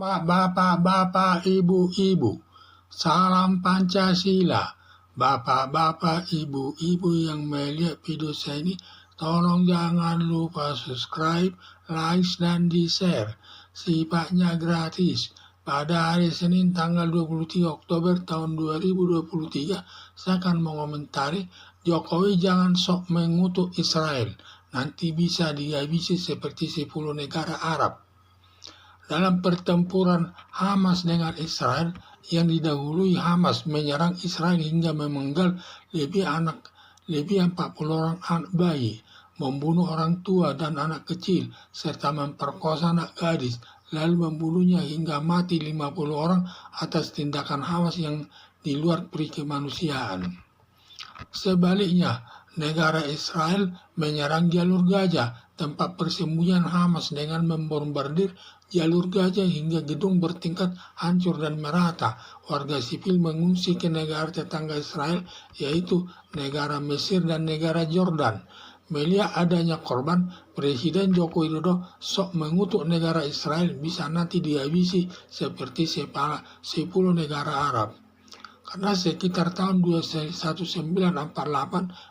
Bapak-bapak, ibu-ibu, salam Pancasila. Bapak-bapak, ibu-ibu yang melihat video saya ini, tolong jangan lupa subscribe, like, dan di-share. Sifatnya gratis. Pada hari Senin tanggal 23 Oktober tahun 2023, saya akan mengomentari Jokowi jangan sok mengutuk Israel. Nanti bisa dihabisi seperti 10 negara Arab. Dalam pertempuran Hamas dengan Israel, yang didahului Hamas menyerang Israel hingga memenggal lebih 40 orang anak bayi, membunuh orang tua dan anak kecil, serta memperkosa anak gadis, lalu membunuhnya hingga mati 50 orang atas tindakan Hamas yang di luar peri kemanusiaan. Sebaliknya, negara Israel menyerang jalur Gaza, tempat persembunyian Hamas, dengan membombardir jalur Gaza hingga gedung bertingkat hancur dan merata. Warga sipil mengungsi ke negara tetangga Israel, yaitu negara Mesir dan negara Jordan. Melihat adanya korban, Presiden Joko Widodo sok mengutuk negara Israel bisa nanti dihabisi seperti 10 negara Arab. Karena sekitar tahun 1948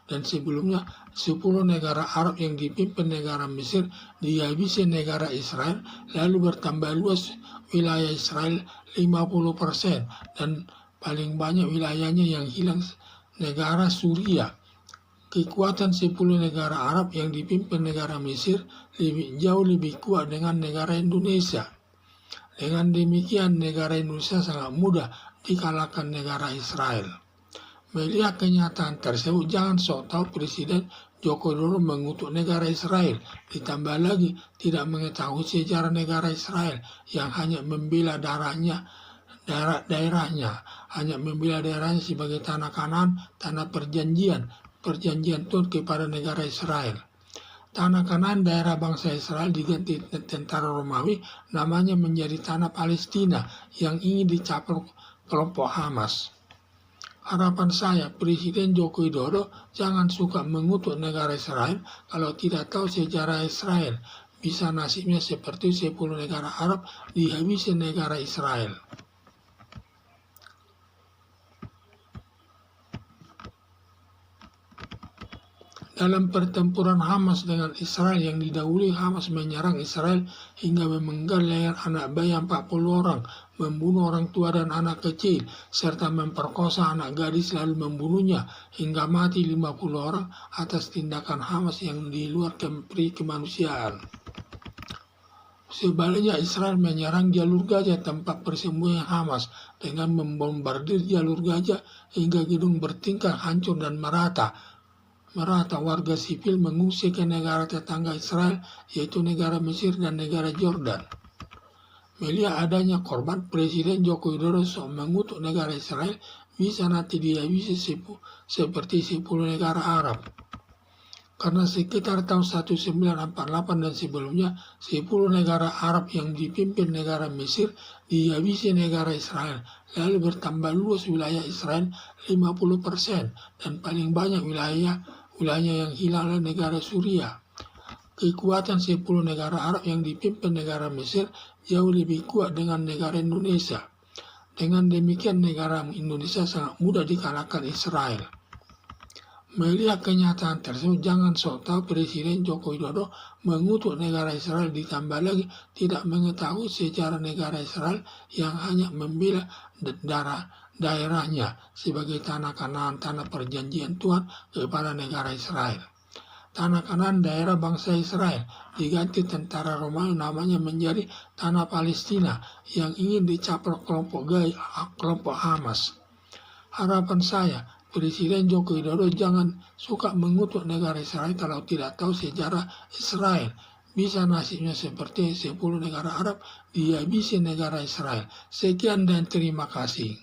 dan sebelumnya 10 negara Arab yang dipimpin negara Mesir dihabisi negara Israel, lalu bertambah luas wilayah Israel 50% dan paling banyak wilayahnya yang hilang negara Suriah. Kekuatan 10 negara Arab yang dipimpin negara Mesir jauh lebih kuat dengan negara Indonesia. Dengan demikian, negara Indonesia sangat mudah dikalahkan negara Israel. Melihat kenyataan tersebut, jangan sok tahu Presiden Joko Widodo mengutuk negara Israel. Ditambah lagi tidak mengetahui sejarah negara Israel yang hanya membela daerahnya, hanya membela daerahnya sebagai tanah Kanaan, tanah perjanjian Tuhan kepada negara Israel. Tanah Kanaan daerah bangsa Israel diganti tentara Romawi, namanya menjadi tanah Palestina yang ingin dicaplok kelompok Hamas. Harapan saya, Presiden Joko Widodo jangan suka mengutuk negara Israel kalau tidak tahu sejarah Israel. Bisa nasibnya seperti 10 negara Arab dihabisi negara Israel. Dalam pertempuran Hamas dengan Israel yang didahului Hamas menyerang Israel hingga memenggal leher anak bayi 40 orang, membunuh orang tua dan anak kecil, serta memperkosa anak gadis lalu membunuhnya hingga mati 50 orang atas tindakan Hamas yang di luar peri kemanusiaan. Sebaliknya, Israel menyerang jalur Gaza, tempat persembunyian Hamas, dengan membombardir jalur Gaza hingga gedung bertingkat hancur dan merata. Warga sipil mengungsi ke negara tetangga Israel, yaitu negara Mesir dan negara Jordan. Melihat adanya korban, Presiden Joko Widodo sok mengutuk negara Israel bisa nanti dihabisi seperti 10 negara Arab. Karena sekitar tahun 1948 dan sebelumnya 10 negara Arab yang dipimpin negara Mesir dihabisi negara Israel, lalu bertambah luas wilayah Israel 50% dan paling banyak wilayahnya yang hilang adalah negara Suriah. Kekuatan 10 negara Arab yang dipimpin negara Mesir jauh lebih kuat dengan negara Indonesia. Dengan demikian, negara Indonesia sangat mudah dikalahkan Israel. Melihat kenyataan tersebut, jangan sok tahu Presiden Joko Widodo mengutuk negara Israel, ditambah lagi tidak mengetahui sejarah negara Israel yang hanya membela daerahnya sebagai tanah Kanaan, tanah perjanjian Tuhan kepada negara Israel. Tanah Kanaan daerah bangsa Israel diganti tentara Romawi, namanya menjadi tanah Palestina yang ingin dicaplok kelompok Hamas. Harapan saya, Presiden Joko Widodo jangan suka mengutuk negara Israel kalau tidak tahu sejarah Israel. Bisa nasibnya seperti 10 negara Arab dihabisi negara Israel. Sekian dan terima kasih.